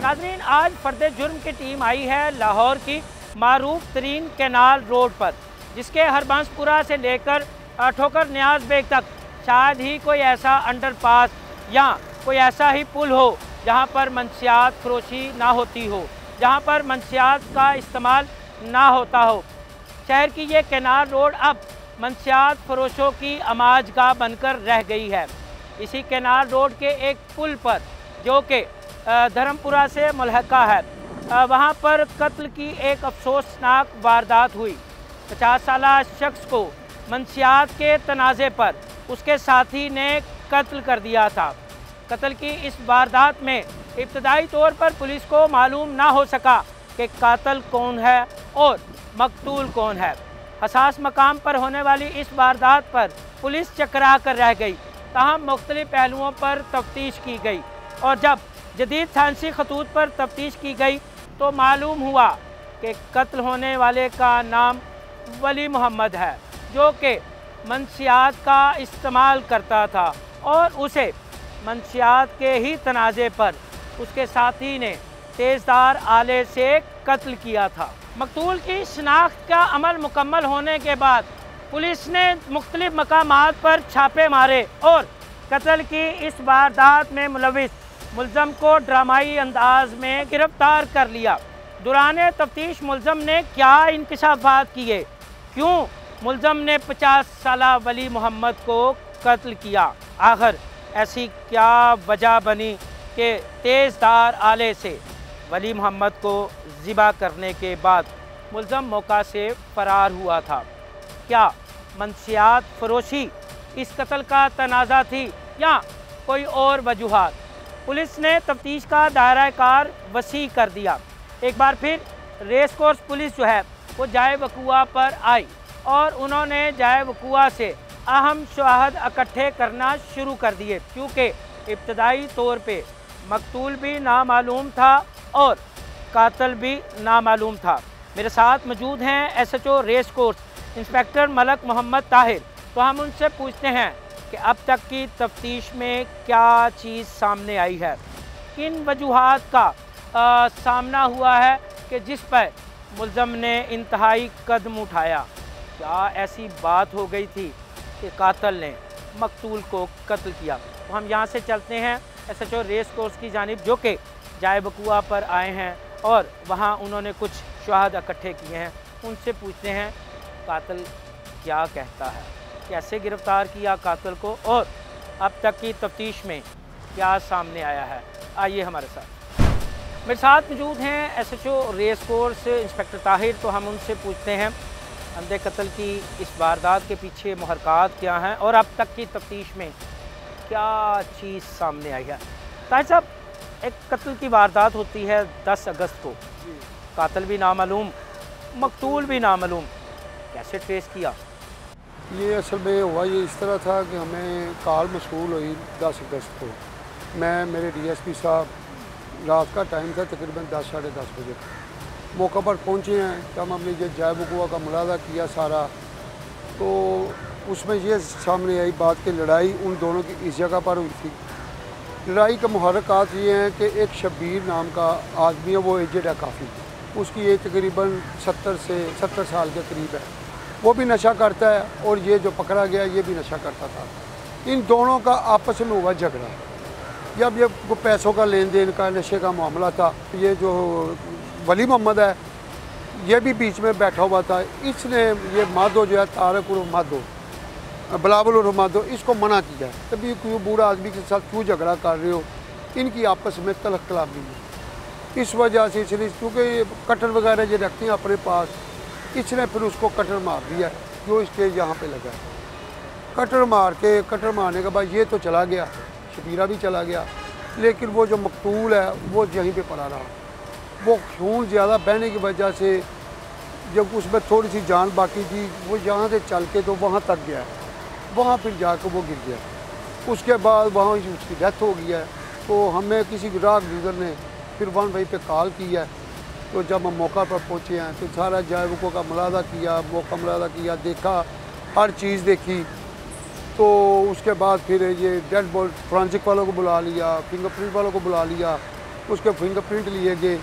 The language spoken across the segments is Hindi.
नाज़रीन, आज फर्द जुर्म की टीम आई है लाहौर की मारूफ तरीन कैनाल रोड पर, जिसके हरबंसपुरा से लेकर ठोकर न्याज बेग तक शायद ही कोई ऐसा अंडरपास या कोई ऐसा ही पुल हो जहां पर मंशियात फरोशी ना होती हो, जहां पर मंशियात का इस्तेमाल ना होता हो। शहर की ये कैनाल रोड अब मंशियात फरोशों की अमाजगाह बनकर रह गई है। इसी कैनाल रोड के एक पुल पर, जो कि धर्मपुरा से मुल्हका है, वहाँ पर कत्ल की एक अफसोसनाक वारदात हुई। 50 साला शख्स को मंशियात के तनाज़े पर उसके साथी ने कत्ल कर दिया था। कत्ल की इस वारदात में इब्तदाई तौर पर पुलिस को मालूम ना हो सका कि कातिल कौन है और मकतूल कौन है। हसास मकाम पर होने वाली इस वारदात पर पुलिस चकरा कर रह गई, ताहम मुख्तलिफ पहलुओं पर तफ्तीश की गई और जब जदीद साइंसी खतूत पर तफ्तीश की गई तो मालूम हुआ कि कत्ल होने वाले का नाम वली मोहम्मद है, जो कि मंशियात का इस्तेमाल करता था और उसे मंशियात के ही तनाज़े पर उसके साथी ने तेज़धार आले से कत्ल किया था। मकतूल की शनाख्त का अमल मुकम्मल होने के बाद पुलिस ने मुख्तलिफ मकामात पर छापे मारे और कत्ल की इस वारदात में मुलविस मुल्ज़म को ड्रामाई अंदाज में गिरफ्तार कर लिया। दौरान तफ्तीश मुल्ज़म ने क्या इंकशाफात किए, क्यों मुल्ज़म ने 50 साला वली मोहम्मद को कत्ल किया, आखिर ऐसी क्या वजह बनी कि तेज़धार आले से वली मोहम्मद को ज़िबा करने के बाद मुल्ज़म मौका से फ़रार हुआ था। क्या मंशियात फरोशी इस कत्ल का तनाज़ा थी या कोई और वजूहात? पुलिस ने तफ्तीश का दायरा कार वसी कर दिया। एक बार फिर रेस कोर्स पुलिस जो है वो जाए वकुआ पर आई और उन्होंने जाए वकुआ से अहम शवाहद इकट्ठे करना शुरू कर दिए, क्योंकि इब्तदाई तौर पे मकतूल भी नामालूम था और कातिल भी नामालूम था। मेरे साथ मौजूद हैं SHO race course inspector Malak Mohammad Tahir. तो हम उनसे पूछते हैं कि अब तक की तफ्तीश में क्या चीज़ सामने आई है, किन वजूहात का सामना हुआ है कि जिस पर मुल्ज़म ने इंतहाई कदम उठाया। क्या ऐसी बात हो गई थी कि कातिल ने मकतूल को कत्ल किया? तो हम यहाँ से चलते हैं SHO रेस कोर्स की जानिब, जो कि जाए वकुआ पर आए हैं और वहाँ उन्होंने कुछ शवाहद इकट्ठे किए हैं। उनसे पूछते हैं कातिल क्या कहता है, कैसे गिरफ़्तार किया कातिल को और अब तक की तफ्तीश में क्या सामने आया है। आइए हमारे साथ। मेरे साथ मौजूद हैं SHO race course inspector Tahir. तो हम उनसे पूछते हैं अंधे कत्ल की इस वारदात के पीछे मुहरकात क्या हैं और अब तक की तफ्तीश में क्या चीज़ सामने आई है। ताहिर साहब, एक कत्ल की वारदात होती है 10 अगस्त को, कातिल भी नामालूम, मकतूल भी नामालूम, कैसे ट्रेस किया? ये असल में हुआ ये इस तरह था कि हमें कॉल मसूल हुई 10 अगस्त को। मेरे DSP साहब, रात का टाइम था, तकरीबन 10 साढ़े 10 बजे मौका पर पहुँचे हैं। तब हमने ये जाए वकुआ का मुलादा किया सारा, तो उसमें ये सामने आई बात कि लड़ाई उन दोनों की इस जगह पर हुई थी। लड़ाई के मुहर्रकात ये हैं कि एक शब्बीर नाम का आदमी है, वो एजेड है काफ़ी, उसकी एज तकरीबन 70 साल के करीब है। वो भी नशा करता है और ये जो पकड़ा गया ये भी नशा करता था। इन दोनों का आपस में हुआ झगड़ा, जब ये पैसों का लेन देन का नशे का मामला था। ये जो वली मोहम्मद है ये भी बीच में बैठा हुआ था। इसने ये माधो जो है, तारक उर्फ माधो, बिलावल उर्फ माधो, इसको मना किया तभी कोई बूढ़ा आदमी के साथ क्यों झगड़ा कर रहे हो। इनकी आपस में तलख कलामी है। इस वजह से इसलिए क्योंकि कटर वगैरह ये रखते हैं अपने पास, इसने फिर उसको कटर मार दिया जो इसके यहाँ पे लगा। कटर मारने के बाद ये तो चला गया, शबीरा भी चला गया, लेकिन वो जो मकतूल है वो यहीं पे पड़ा रहा। वो खून ज़्यादा बहने की वजह से जब उसमें थोड़ी सी जान बाकी थी, वो यहाँ से चल के तो वहाँ तक गया, वहाँ फिर जाकर वो गिर गया। उसके बाद वहाँ उसकी डेथ हो गई है। तो हमें किसी ग्राहक यूज़र ने फिर 1 पे कॉल की है। तो जब हम मौका पर पहुँचे हैं तो सारा जाए वकुआ का मुलादा किया, मौका मुलादा किया, देखा, हर चीज़ देखी। तो उसके बाद फिर ये डेड बॉडी फॉरेंसिक वालों को बुला लिया, फिंगरप्रिंट वालों को बुला लिया, उसके फिंगरप्रिंट लिए गए,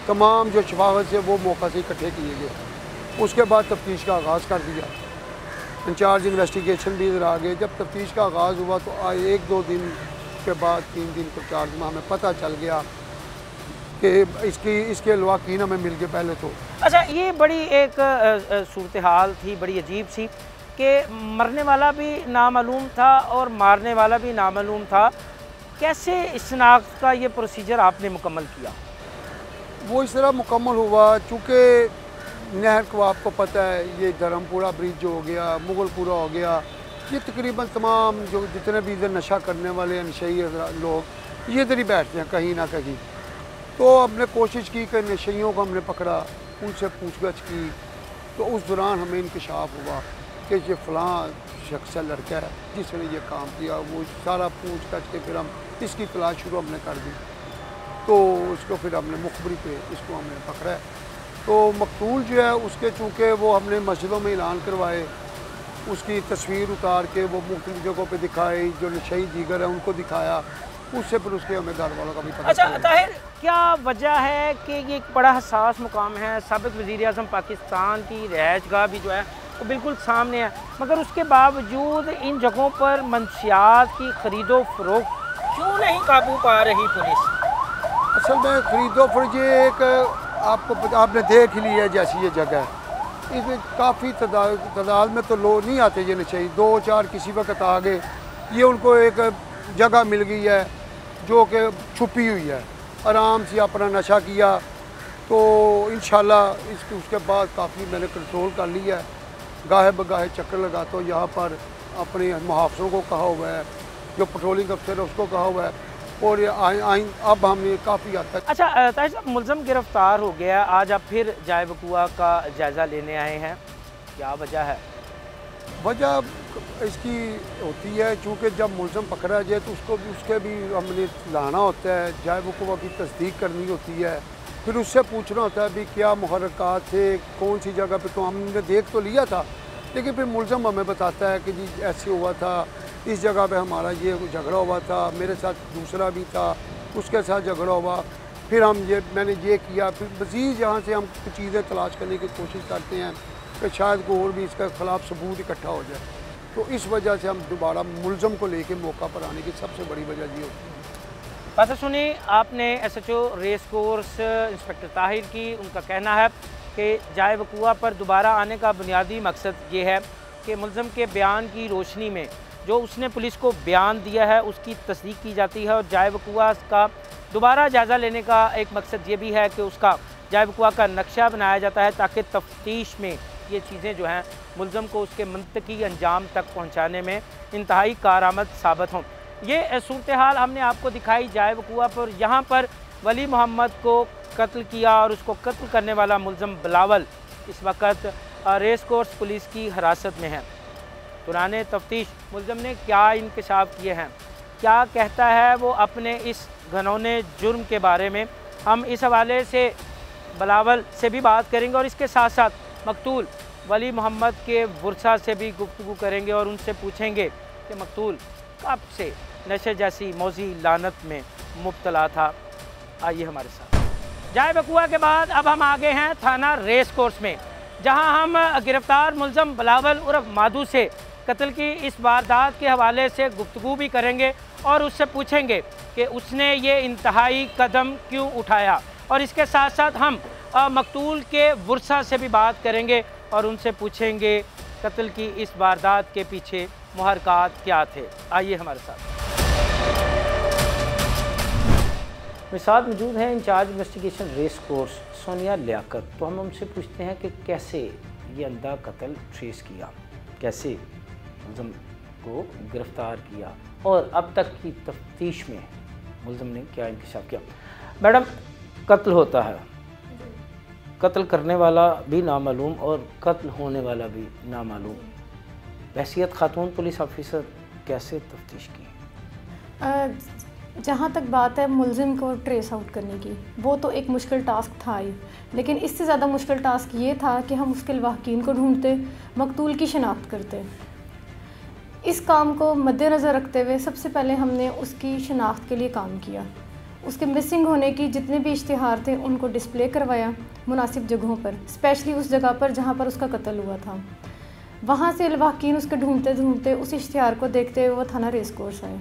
तमाम जो शवाहद से वो मौका से इकट्ठे किए गए। उसके बाद तफ्तीश का आगाज़ कर दिया, इंचार्ज इन्वेस्टिगेशन भी इधर आ गए। जब तफ्तीश का आगाज़ हुआ तो आए 1-2 दिन के बाद 3 दिन के 4 दिन हमें पता चल गया कि इसके लवाकीन हमें मिल गए पहले तो। अच्छा, ये बड़ी एक सूरत हाल थी, बड़ी अजीब सी, कि मरने वाला भी नामालूम था और मारने वाला भी नामालूम था। कैसे इस शनाख्त का ये प्रोसीजर आपने मुकम्मल किया? वो इस तरह मुकम्मल हुआ, चूँकि नहर को आपको पता है, ये धर्मपुरा ब्रिज हो गया, मुगलपुरा हो गया, ये तकरीबन तमाम जो जितने भी इधर नशा करने वाले नशई लोग ये इधर ही बैठते हैं कहीं ना कहीं। तो हमने कोशिश की कि नशइयों को हमने पकड़ा, उनसे पूछगछ की, तो उस दौरान हमें इंकशाफ हुआ कि ये फ़लाँ शख्स लड़का है जिसने ये काम किया। वो सारा पूछगछ के फिर हम इसकी तलाश शुरू हमने कर दी, तो उसको फिर हमने मुखबरी पे इसको हमने पकड़ा है। तो मकतूल जो है उसके चूँकि वो हमने मस्जिदों में ऐलान करवाए, उसकी तस्वीर उतार के वो मुख्तलिफ जगहों पे दिखाई, जो नशई दीगर है उनको दिखाया, उससे फिर उसके हमें घर वालों का भी पता। अच्छा ताहिर, क्या वजह है कि ये एक बड़ा हसास मुकाम है, साबिक़ वज़ीर-ए-आज़म पाकिस्तान की रिहाइशगाह भी जो है वो बिल्कुल सामने है, मगर उसके बावजूद इन जगहों पर मंशियात की ख़रीदो फरोख्त क्यों नहीं काबू पा रही पुलिस? असल में ख़रीदो फरोख्त एक आपने देख ही लिया जैसी ये जगह है, इसमें काफ़ी तादाद में तो लोग नहीं आते ये नशे, 2-4 किसी वक्त आ गए। ये उनको एक जगह मिल गई है जो कि छुपी हुई है, आराम से अपना नशा किया। तो इंशाल्लाह उसके बाद काफ़ी मैंने कंट्रोल कर लिया है। गाहे बगाहे चक्कर लगाता हूँ यहाँ पर, अपने मुहाफ़िज़ों को कहा हुआ है, जो पेट्रोलिंग अफसर है उसको कहा हुआ है, और अब हमने काफ़ी हद तक। अच्छा ताहिर साहब, मुलज़म गिरफ़्तार हो गया, आज आप फिर जाए वक़ूआ का जायज़ा लेने आए हैं, क्या वजह है? वजह इसकी होती है चूँकि जब मुलज़म पकड़ा जाए तो उसके भी हमने लाना होता है, जाए वक़ूआ की तस्दीक करनी होती है, फिर उससे पूछना होता है भी क्या मुहर्रकात थे, कौन सी जगह पे। तो हमने देख तो लिया था, लेकिन फिर मुलज़म हमें बताता है कि जी ऐसे हुआ था, इस जगह पे हमारा ये झगड़ा हुआ था, मेरे साथ दूसरा भी था, उसके साथ झगड़ा हुआ, फिर मैंने ये किया। फिर मज़ीद यहाँ से हम कुछ चीज़ें तलाश करने की कोशिश करते हैं कि शायद कोई और भी इसके ख़िलाफ़ सबूत इकट्ठा हो जाए। तो इस वजह से हम दोबारा मुलज़म को लेके मौका पर आने की सबसे बड़ी वजह ये होती है। बात सुनिए, आपने SHO race course inspector Tahir की, उनका कहना है कि जाए वक़ूआ पर दोबारा आने का बुनियादी मकसद ये है कि मुलज़म के बयान की रोशनी में जो उसने पुलिस को बयान दिया है उसकी तस्दीक की जाती है, और जाए वक़ूआ का दोबारा जायज़ा लेने का एक मकसद ये भी है कि उसका जाए वक़ूआ का नक्शा बनाया जाता है, ताकि तफ्तीश में ये चीज़ें जो हैं मुलज़म को उसके मंतकी अंजाम तक पहुँचाने में इंतहाई कारआमद साबित हों। ये सूरत हाल हमने आपको दिखाई जाए वक़ूआ पर। यहाँ पर वली मोहम्मद को कत्ल किया और उसको कत्ल करने वाला मुलज़म बिलावल इस वक्त रेस कोर्स पुलिस की हिरासत में है। दौरान तफ्तीश मुलज़म ने क्या इंकशाफ किए हैं, क्या कहता है वो अपने इस घनौने जुर्म के बारे में, हम इस हवाले से बिलावल से भी बात करेंगे और इसके साथ साथ मकतूल वली मोहम्मद के वर्सा से भी गुफ्तगू करेंगे और उनसे पूछेंगे कि मकतूल कब से नशे जैसी मौजी लानत में मुब्तला था। आइए हमारे साथ। जाए वक़ूआ के बाद अब हम आ गए हैं थाना रेस कोर्स में, जहां हम गिरफ़्तार मुलज़म बिलावल उर्फ माधू से कत्ल की इस वारदात के हवाले से गुफ्तगू भी करेंगे और उससे पूछेंगे कि उसने ये इंतहाई कदम क्यों उठाया, और इसके साथ साथ हम मकतूल के वर्सा से भी बात करेंगे और उनसे पूछेंगे कत्ल की इस वारदात के पीछे मुहर्रकात क्या थे। आइए हमारे साथ। मेरे साथ मौजूद हैं incharge investigation race course Sonia Liaquat. तो हम उनसे पूछते हैं कि कैसे ये अंधा कत्ल ट्रेस किया, कैसे मुलज़म को गिरफ़्तार किया और अब तक की तफ्तीश में मुलज़म ने क्या इंकशाफ किया। मैडम, कत्ल होता है, कत्ल करने वाला भी नामालूम और कत्ल होने वाला भी नामालूम, हैसियत खातून पुलिस ऑफिसर कैसे तफ्तीश की? जहाँ तक बात है मुलज़िम को ट्रेस आउट करने की, वो तो एक मुश्किल टास्क था ही, लेकिन इससे ज़्यादा मुश्किल टास्क ये था कि हम उसके वाकिन को ढूंढते, मकतूल की शनाख्त करते। इस काम को मद्देनज़र रखते हुए सबसे पहले हमने उसकी शनाख्त के लिए काम किया। उसके मिसिंग होने की जितने भी इश्तिहार थे उनको डिस्प्ले करवाया मुनासिब जगहों पर, स्पेशली उस जगह पर जहाँ पर उसका कत्ल हुआ था। वहाँ से लवाहकीन उसके ढूंढते ढूंढते उस इश्तिहार को देखते हुए वो थाना रेस कोर्स आए।